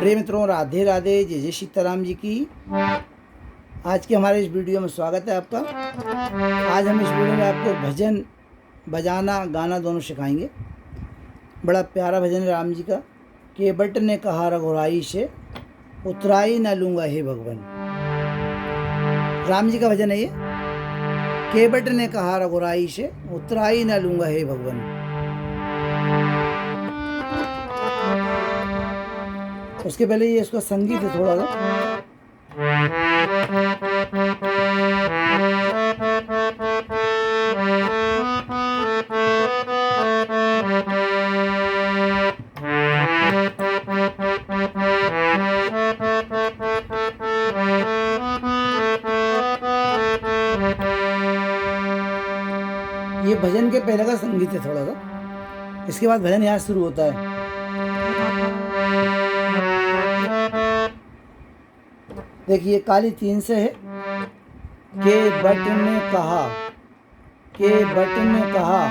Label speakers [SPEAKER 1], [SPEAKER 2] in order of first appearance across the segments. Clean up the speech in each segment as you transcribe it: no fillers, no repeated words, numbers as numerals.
[SPEAKER 1] प्रिय मित्रों, राधे राधे, जय जय सीताराम जी की। आज के हमारे इस वीडियो में स्वागत है आपका। आज हम इस वीडियो में आपको भजन बजाना गाना दोनों सिखाएंगे। बड़ा प्यारा भजन है राम जी का। के बट ने कहा रघुराई से, उतराई न लूँगा हे भगवान। राम जी का भजन है ये। के बट ने कहा रघुराई से, उतराई न लूँगा हे भगवान। उसके पहले ये इसका संगीत है थोड़ा सा। ये भजन के पहले का संगीत है थोड़ा सा। इसके बाद भजन यहाँ शुरू होता है। देखिए, काली 3 से है। के बट ने कहा, के बट ने कहा,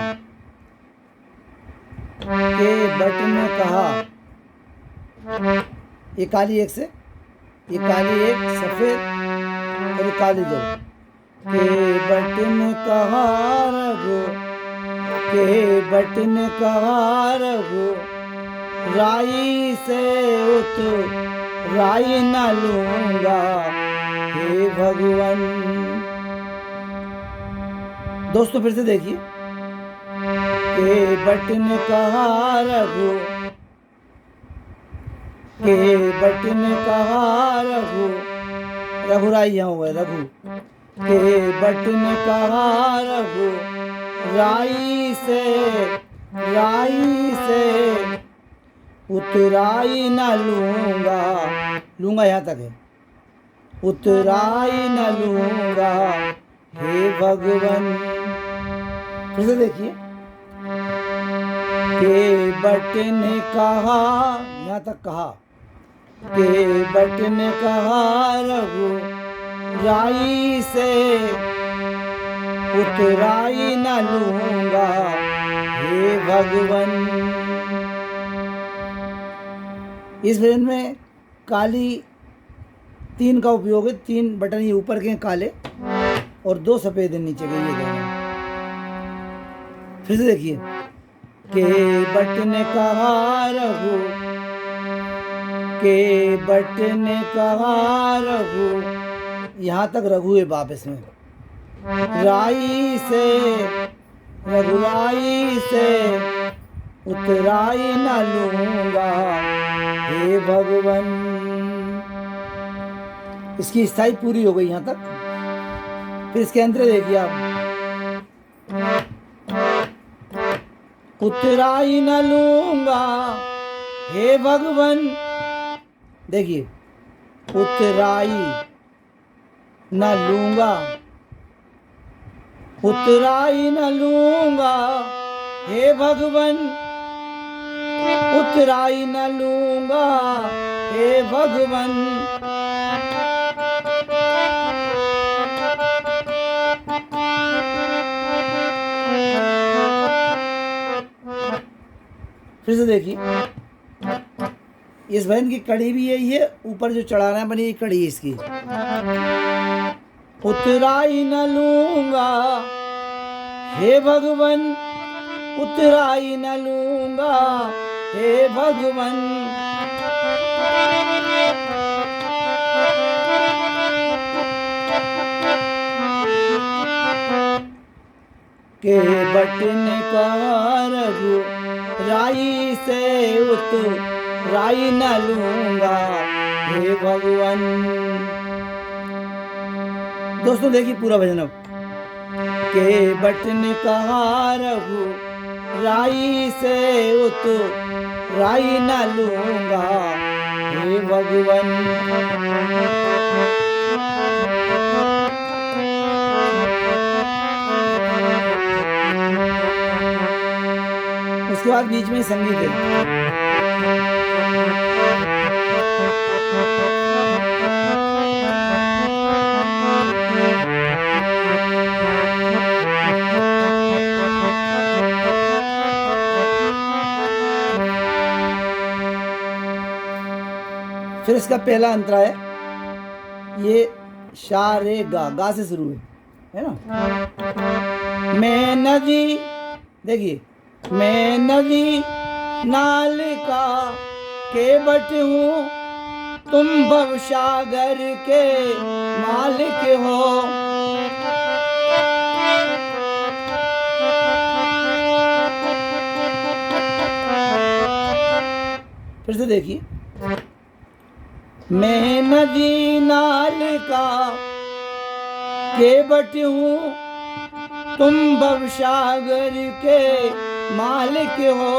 [SPEAKER 1] के बट ने कहा। ये काली 1 से, ये काली 1 सफेद और काली 2। के बट ने कहा रघु, के बट ने कहा रघु, राई से उतराई न लूँगा हे भगवान। दोस्तों फिर से देखिए। के बट ने कहा रघु, के बट ने कहा रघु, रघुराई यहाँ हुआ है रघु। के बट ने कहा रघु, राई से उतराई न लूँगा, लूँगा यहाँ तक है। उतराई न लूँगा हे भगवान। फिर से देखिए। के बट ने कहा, यहाँ तक कहा। के बट ने कहा रघु, राई से उतराई न लूँगा हे भगवान। इस भजन में काली 3 का उपयोग है। 3 बटन ये ऊपर के काले और 2 सफेद नीचे के, ये दोनों। फिर से देखिए। के बट ने कहा रघु, के बट ने कहा रघु, यहाँ तक रघु है बाप इसमें। राई से, रघुराई से उतराई न लूँगा हे भगवान। इसकी स्थाई पूरी हो गई यहाँ तक। फिर इसके अंतर देखिए आप। उतराई न लूँगा हे भगवान। देखिए, उतराई न लूँगा, उतराई न लूँगा हे भगवान। उतराई न लूँगा हे भगवान। फिर से देखिए। इस भजन की कड़ी भी यही है। ऊपर जो चढ़ाना बनी ये कड़ी है इसकी। उतराई न लूँगा हे भगवान, उतराई न लूँगा हे भगवान। के बट ने कहा रघु, राई से उतराई न लूँगा हे भगवान। दोस्तों देखिए पूरा भजन अब। के बट ने कहा रघु, राई से उतराई न लूँगा हे भगवान। उसके बाद बीच में संगीत है। फिर इसका पहला अंतरा है, ये शा रे गा से शुरू है ना। मैं नदी, देखिए, मैं नदी नाल का केवट हूँ, तुम भवसागर के मालिक हो। फिर से देखिए, मैं नदी नाल का केवट हूँ, तुम भवसागर के मालिक हो।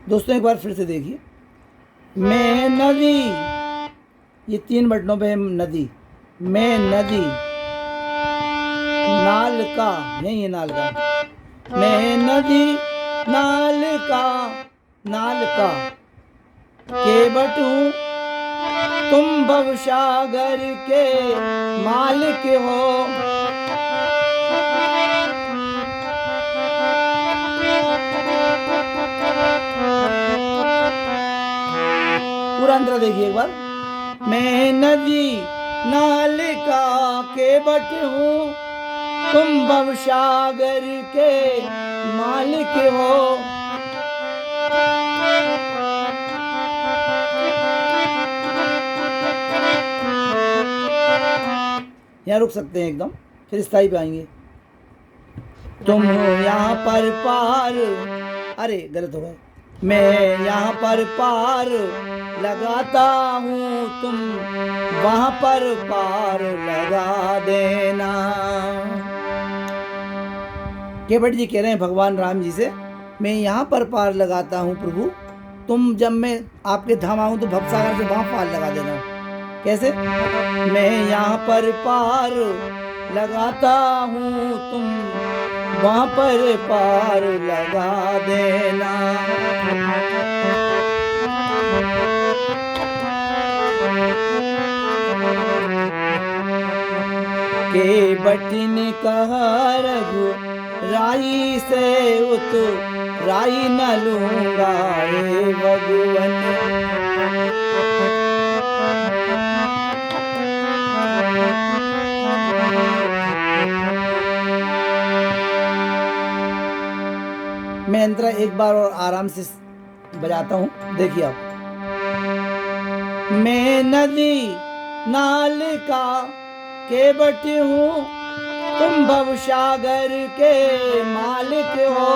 [SPEAKER 1] दोस्तों एक बार फिर से देखिए, मैं नदी, ये 3 बटनों पे है नदी, मैं नदी नाल का, यही है नाल का, मैं नदी नाल का केवट हूँ, तुम भवसागर के मालिक हो। पूरा अंतरा देखिए एक बार, मैं नदी नाल का केवट हूँ, तुम भवसागर के मालिक हो। यहाँ रुक सकते हैं एकदम, फिर स्थाई पे आएंगे। तुम हो यहाँ पर पार, अरे गलत हो गए, मैं यहाँ पर पार लगाता हूँ, तुम वहाँ पर पार लगा देना। केवट जी कह रहे हैं भगवान राम जी से, मैं यहाँ पर पार लगाता हूँ प्रभु, तुम जब मैं आपके धाम आऊँ तो भवसागर से वहाँ पार लगा देना। कैसे? मैं यहाँ पर पार लगाता हूँ, तुम वहाँ पर पार लगा देना। केवट ने कहा रघु राई से राई न लूंगा हे भगवन। मैं अंतरा एक बार और आराम से बजाता हूँ, देखिए आप। मैं नदी नाल का केवट हूँ, तुम भवसागर के मालिक हो।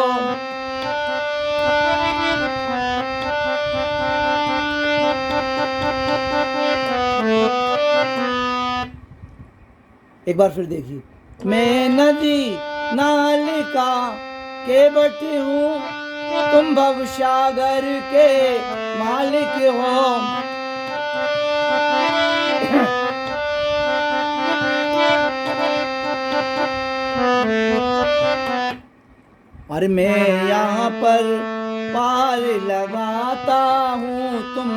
[SPEAKER 1] एक बार फिर देखिए, मैं नदी नाल का केवट हूँ, तुम भवसागर के मालिक हो। और मैं यहाँ पर पार लगाता हूँ, तुम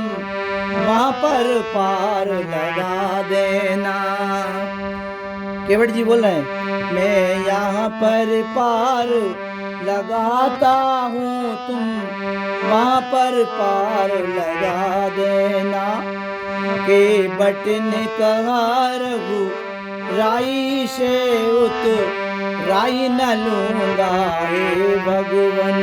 [SPEAKER 1] वहाँ पर पार लगा देना। केवट जी बोल रहे हैं, मैं यहाँ पर पार लगाता हूँ, तुम वहाँ पर पार लगा देना। केवट ने कहा रघु राई से राई न लूंगा हे भगवन।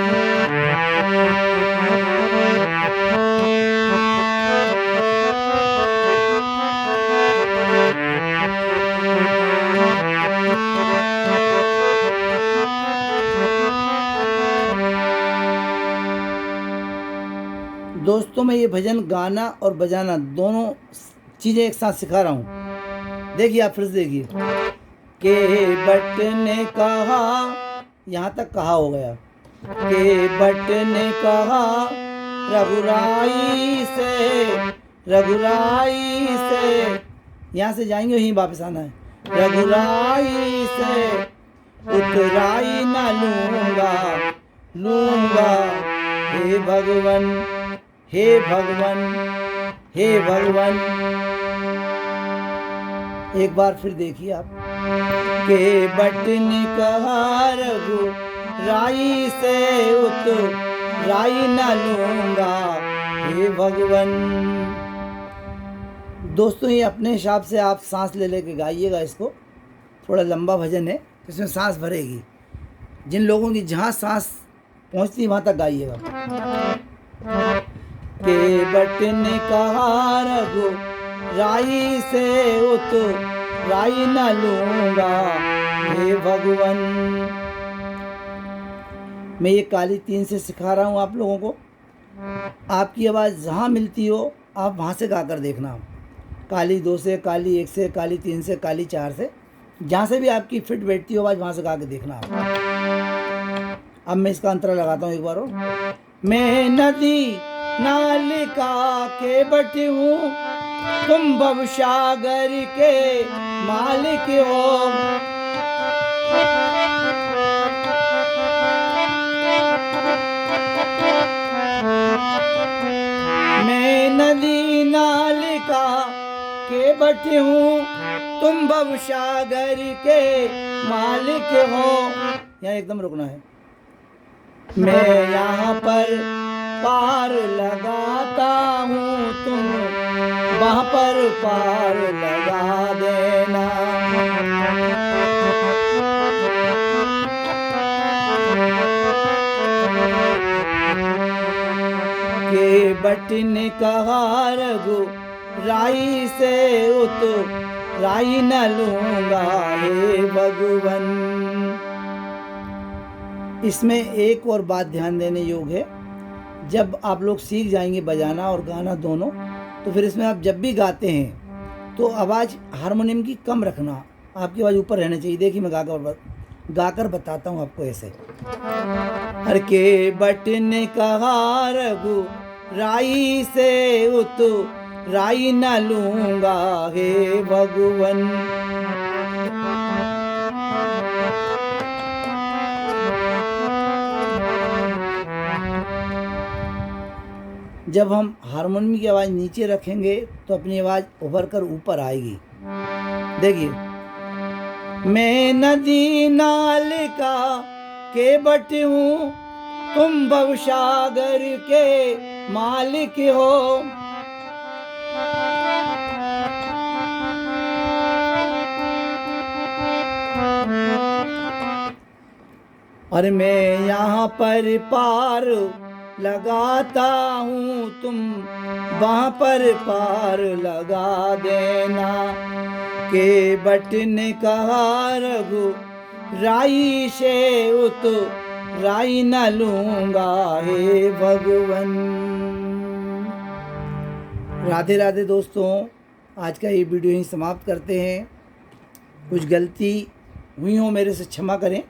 [SPEAKER 1] दोस्तों मैं ये भजन गाना और बजाना दोनों चीज़ें एक साथ सिखा रहा हूँ। देखिए आप फिर से देखिए, केवट ने कहा, यहाँ तक कहा हो गया। केवट ने कहा रघुराई से, यहाँ से जाएंगे यहीं वापस आना है। रघुराई से उतराई न लूंगा हे भगवन, हे भगवन, हे भगवन। एक बार फिर देखिए आप। के बटन कहा रघु राई से राई न लूंगा हे भगवन। दोस्तों ये अपने हिसाब से आप सांस ले लेके गाइएगा इसको, थोड़ा लंबा भजन है, इसमें सांस भरेगी। जिन लोगों की जहाँ सांस पहुँचती वहाँ तक गाइएगा। के बटन कहा रघु राई से राई न लूंगा हे भगवन। मैं ये काली 3 से सिखा रहा हूँ आप लोगों को। आपकी आवाज़ जहाँ मिलती हो आप वहाँ से गा कर देखना। काली 2 से, काली 1 से, काली 3 से, काली 4 से, जहाँ से भी आपकी फिट बैठती हो आवाज़ वहाँ से गा के देखना आप। अब मैं इसका अंतरा लगाता हूँ एक बार और। मैं नदी नालिका के बट हूँ, तुम भवसागर के मालिक हो। मैं नदी नालिका के बट हूँ, तुम भवसागर के मालिक हो। यहाँ एकदम रुकना है। मैं यहाँ पर पार लगाता हूँ, तुम वहाँ पर पार लगा देना। के बटन कहा रघु राई से राई न लूंगा हे भगवन। इसमें एक और बात ध्यान देने योग्य है, जब आप लोग सीख जाएंगे बजाना और गाना दोनों, तो फिर इसमें आप जब भी गाते हैं तो आवाज़ हारमोनियम की कम रखना, आपकी आवाज़ ऊपर रहनी चाहिए। देखिए मैं गाकर बताता हूँ आपको ऐसे। हर के बटन कहा रघु राई से राई न लूंगा हे भगवन। जब हम हारमोनियम की आवाज़ नीचे रखेंगे तो अपनी आवाज़ उभर कर ऊपर आएगी। देखिए, मैं नदी नालिका के बट हूँ, तुम भवसागर के मालिक हो। और मैं यहाँ पर पार लगाता हूँ, तुम वहाँ पर पार लगा देना। के बटन कहा रघु राई से राई न लूंगा हे भगवन। राधे राधे दोस्तों, आज का ये वीडियो यहीं समाप्त करते हैं। कुछ गलती हुई हो मेरे से क्षमा करें।